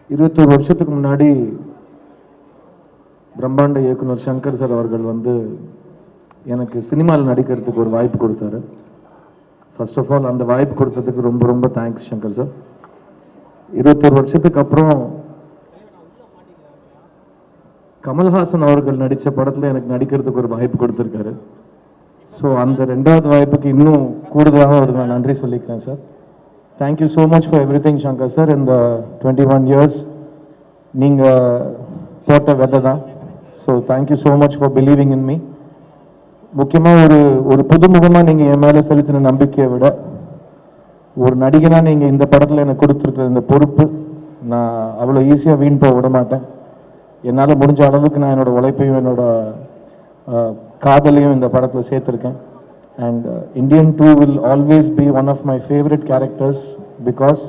21 வருஷத்துக்கு முன்னாடி பிரம்மாண்ட இயக்குனர் சங்கர் சார் அவர்கள் வந்து எனக்கு சினிமாவில் நடிக்கிறதுக்கு ஒரு வாய்ப்பு கொடுத்தாரு. ஃபர்ஸ்ட் ஆஃப் ஆல் அந்த வாய்ப்பு கொடுத்ததுக்கு ரொம்ப ரொம்ப தேங்க்ஸ் சங்கர் சார். 21 வருஷத்துக்கு அப்புறம் கமல்ஹாசன் அவர்கள் நடித்த படத்தில் எனக்கு நடிக்கிறதுக்கு ஒரு வாய்ப்பு கொடுத்துருக்காரு. ஸோ அந்த ரெண்டாவது வாய்ப்புக்கு இன்னும் கூடுதலாக ஒரு நான் நன்றி சொல்லிக்கிறேன் sir. Thank you so much for every thing Shankar sir. இந்த 21 இயர்ஸ் நீங்கள் போட்ட விதை தான். So thank you so much for believing in me. முக்கியமாக ஒரு புதுமுகமாக நீங்கள் என் மேலே செலுத்தின நம்பிக்கையை விட ஒரு நடிகனாக நீங்கள் இந்த படத்தில் எனக்கு கொடுத்துருக்குற இந்த பொறுப்பு நான் அவ்வளோ ஈஸியாக வீண் போக விட மாட்டேன். என்னால் முடிஞ்ச அளவுக்கு நான் என்னோடய உழைப்பையும் என்னோடய காதலையும் இந்த படத்தில் சேர்த்துருக்கேன். And Indian 2 will always be one of my favourite characters. Because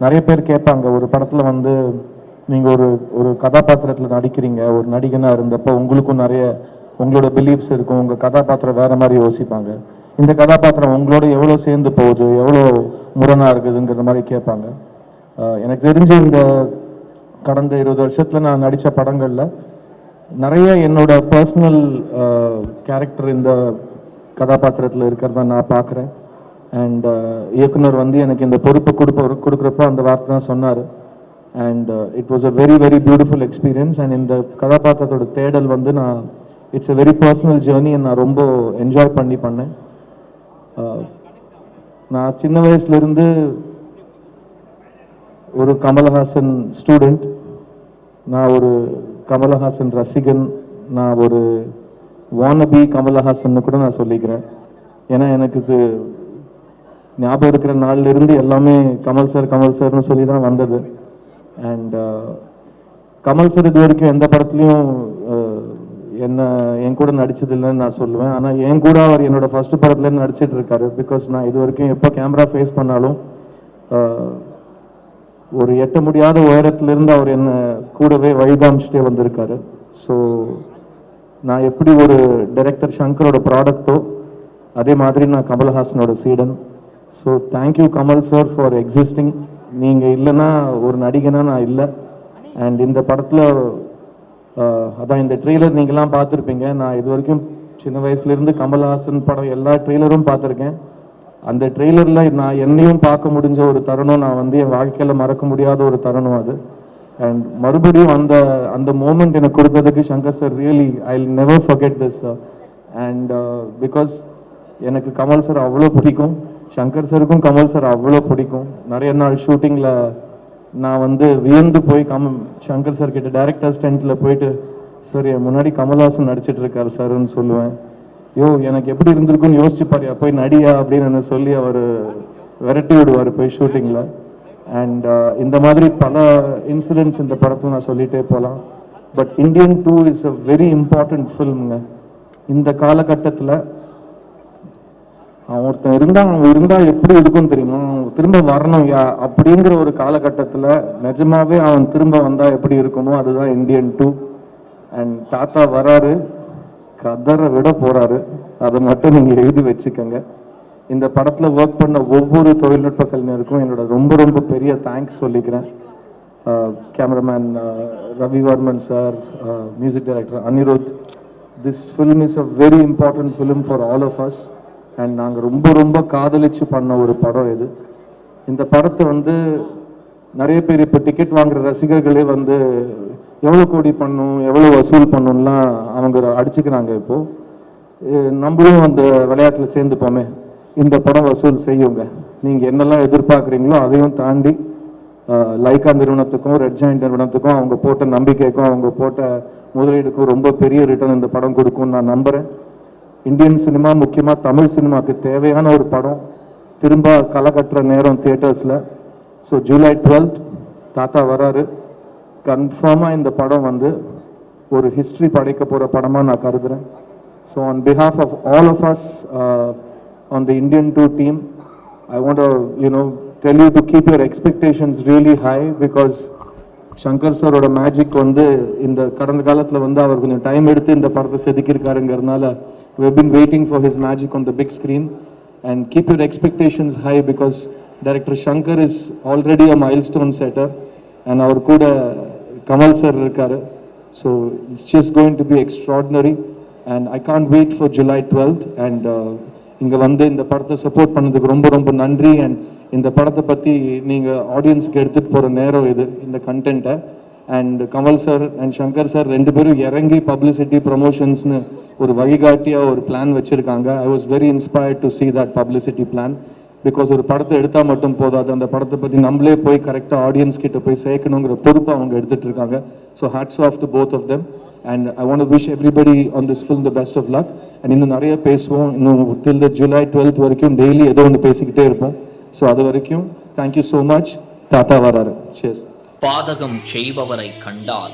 நிறைய பேர் கேட்பாங்க, ஒரு படத்தில் வந்து நீங்கள் ஒரு கதாபாத்திரத்தில் நடிக்கிறீங்க, ஒரு நடிகனாக இருந்தப்போ உங்களுக்கும் நிறைய உங்களோட பிலீஃப்ஸ் இருக்கும், உங்கள் கதாபாத்திரம் வேறு மாதிரி யோசிப்பாங்க, இந்த கதாபாத்திரம் உங்களோட எவ்வளோ சேர்ந்து போகுது, எவ்வளோ முரணாக இருக்குதுங்கிற மாதிரி கேட்பாங்க. எனக்கு தெரிஞ்ச இந்த கடந்த 20 வருஷத்தில் நான் நடித்த படங்களில் நிறைய என்னோட பர்சனல் கேரக்டர் இந்த கதாபாத்திரத்தில் இருக்கிறத நான் பார்க்குறேன். அண்ட் இயக்குனர் வந்து எனக்கு இந்த பொறுப்பை கொடுக்குறப்போ அந்த வார்த்தை தான் சொன்னார். And it was a very very beautiful experience. And இந்த கதாபாத்திரத்தோட தேடல் வந்து it's a very personal journey. நான் ரொம்ப என்ஜாய் பண்ணேன். நான் சின்ன வயசுலேருந்து ஒரு கமல்ஹாசன் ஸ்டூடெண்ட், நான் ஒரு கமல்ஹாசன் ரசிகன், நான் ஒரு வானபி கமல்ஹாசன் கூட நான் சொல்லிக்கிறேன். ஏன்னா எனக்கு இது ஞாபகம் இருக்கிற நாள்லேருந்து எல்லாமே கமல் சார்னு சொல்லி தான் வந்தது. அண்ட் கமல் சார் இது வரைக்கும் எந்த படத்துலையும் என் கூட நடிச்சதில்லைன்னு நான் சொல்லுவேன். ஆனால் என் கூட அவர் என்னோடய ஃபஸ்ட்டு படத்துலேருந்து நடிச்சிட்டு இருக்காரு. பிகாஸ் நான் இது வரைக்கும் எப்போ கேமரா ஃபேஸ் பண்ணாலும் ஒரு எட்ட முடியாத உயரத்திலிருந்து அவர் என்னை கூடவே வழிகாமிச்சிட்டே வந்திருக்காரு. ஸோ நான் எப்படி ஒரு டைரக்டர் சங்கரோட ப்ராடக்டோ அதே மாதிரி நான் கமல்ஹாசனோட சீடன். So thank you Kamal sir for existing. நீங்கள் இல்லைன்னா ஒரு நடிகனாக நான் இல்லை. அண்ட் இந்த படத்தில் அதான் இந்த ட்ரெய்லர் நீங்களாம் பார்த்துருப்பீங்க. நான் இது வரைக்கும் சின்ன வயசுலேருந்து கமல்ஹாசன் படம் எல்லா ட்ரெய்லரும் பார்த்துருக்கேன். அந்த ட்ரெய்லரில் நான் என்னையும் பார்க்க முடிஞ்ச ஒரு தருணம், நான் வந்து என் வாழ்க்கையில் மறக்க முடியாத ஒரு தருணம் அது. அண்ட் மறுபடியும் அந்த மூமெண்ட் எனக்கு கொடுத்ததுக்கு Shankar sir really I will never forget this. And because எனக்கு கமல் சார் அவ்வளோ பிடிக்கும், சங்கர் சாருக்கும் கமல் சார் அவ்வளோ பிடிக்கும். நிறைய நாள் ஷூட்டிங்கில் நான் வந்து வியந்து போய் சங்கர் சார் கிட்ட டைரக்டர் ஸ்டென்ட்டில் போயிட்டு, சார் என் முன்னாடி கமல்ஹாசன் நடிச்சிட்டு இருக்காரு சார்ன்னு சொல்லுவேன். எனக்கு எப்படி இருந்திருக்குன்னு யோசிச்சு பாரியா, போய் நடியா அப்படின்னு சொல்லி அவர் விரட்டி விடுவார் போய் ஷூட்டிங்கில். அண்ட் இந்த மாதிரி பல இன்சிடென்ட்ஸ் இந்த படத்தில் நான் சொல்லிகிட்டே போகலாம். But Indian 2 is a very important ஃபில்முங்க. இந்த காலகட்டத்தில் ஒருத்தன் இருந்தால் எப்படி இருக்குன்னு தெரியுமா, திரும்ப வரணும் அப்படிங்கிற ஒரு காலகட்டத்தில் நிஜமாவே அவன் திரும்ப வந்தால் எப்படி இருக்குமோ அதுதான் இந்தியன் 2. அண்ட் தாத்தா வராரு, கதரை விட போறாரு, அதை மட்டும் நீங்கள் எழுதி வச்சுக்கோங்க. இந்த படத்தில் ஒர்க் பண்ண ஒவ்வொரு தொழில்நுட்ப கலைஞருக்கும் என்னோட ரொம்ப ரொம்ப பெரிய தேங்க்ஸ் சொல்லிக்கிறேன். Cameraman Ravivarman sir, music director Anirudh. This film is a very important film for all of us. And நாங்கள் ரொம்ப ரொம்ப காதலிச்சு பண்ண ஒரு படம் இது. இந்த படத்தை வந்து நிறைய பேர் இப்போ டிக்கெட் வாங்குற ரசிகர்களே வந்து எவ்வளோ கோடி பண்ணும், எவ்வளோ வசூல் பண்ணணும்லாம் அவங்க அடிச்சுக்கிறாங்க. இப்போது நம்மளும் அந்த விளையாட்டில் சேர்ந்துப்போமே, இந்த படம் வசூல் செய்யுங்க. நீங்கள் என்னெல்லாம் எதிர்பார்க்குறீங்களோ அதையும் தாண்டி லைக்கா நிறுவனத்துக்கும் ரெட் ஜாயிண்ட் நிறுவனத்துக்கும் அவங்க போட்ட நம்பிக்கைக்கும் அவங்க போட்ட முதலீடுக்கும் ரொம்ப பெரிய ரிட்டர்ன் இந்த படம் கொடுக்கும்னு நான் நம்புகிறேன். இந்தியன் சினிமா, முக்கியமாக தமிழ் சினிமாவுக்கு தேவையான ஒரு படம் திரும்ப களை கட்டுற நேரம் தியேட்டர்ஸில். ஸோ ஜூலை 12th தாத்தா வராரு. கன்ஃபார்மாக இந்த படம் வந்து ஒரு ஹிஸ்ட்ரி படைக்க போகிற படமாக நான் கருதுகிறேன். So on behalf of all of us on the Indian 2 team, I want to tell you to keep your expectations really high, because Shankar சாரோட மேஜிக் வந்து இந்த கடந்த காலத்தில் வந்து அவர் கொஞ்சம் டைம் எடுத்து இந்த படத்தை செதுக்கியிருக்காருங்கிறதுனால we have been waiting for his magic on the big screen. And keep your expectations high, because Director Shankar is already a milestone setter. And அவர் கூட கமல் சார் இருக்காரு. So it's just going to be extraordinary and I can't wait for July 12th. அண்ட் இங்கே வந்து இந்த படத்தை support பண்ணதுக்கு ரொம்ப ரொம்ப நன்றி. அண்ட் இந்த படத்தை பற்றி நீங்கள் ஆடியன்ஸுக்கு எடுத்துகிட்டு போகிற நேரம் இது, இந்த கண்டென்ட்டை. And Kamal sir and Shankar sir ரெண்டு பேரும் இறங்கி பப்ளிசிட்டி ப்ரமோஷன்ஸ்னு ஒரு வழிகாட்டியாக ஒரு பிளான் வச்சுருக்காங்க. I was very inspired to see that publicity plan. Because ஒரு படத்தை எடுத்தால் மட்டும் போதாது, அந்த படத்தை பற்றி நம்மளே போய் கரெக்டாக ஆடியன்ஸ் கிட்ட போய் சேர்க்கணுங்கிற பொறுப்பை அவங்க எடுத்துகிட்டு இருக்காங்க. So hats off to both of them. And I want to wish everybody on this film the best of luck. And இன்னும் நிறைய பேசுவோம், இன்னும் டில் த July 12th வரைக்கும் டெய்லி ஏதோ ஒன்று பேசிக்கிட்டே இருப்போம். ஸோ அது வரைக்கும் தேங்க்யூ ஸோ மச். தாத்தா வராரு. Cheers. பாதகம் செய்பவரை கண்டால்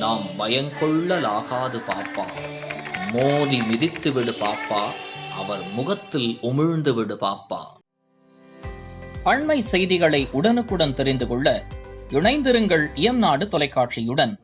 நாம் பயங்கொள்ளலாகாது பாப்பா, மோதி மிதித்து விடு பாப்பா, அவர் முகத்தில் உமிழ்ந்து விடு பாப்பா. அண்மை செய்திகளை உடனுக்குடன் தெரிந்து கொள்ள இணைந்திருங்கள் இயம்நாடு தொலைக்காட்சியுடன்.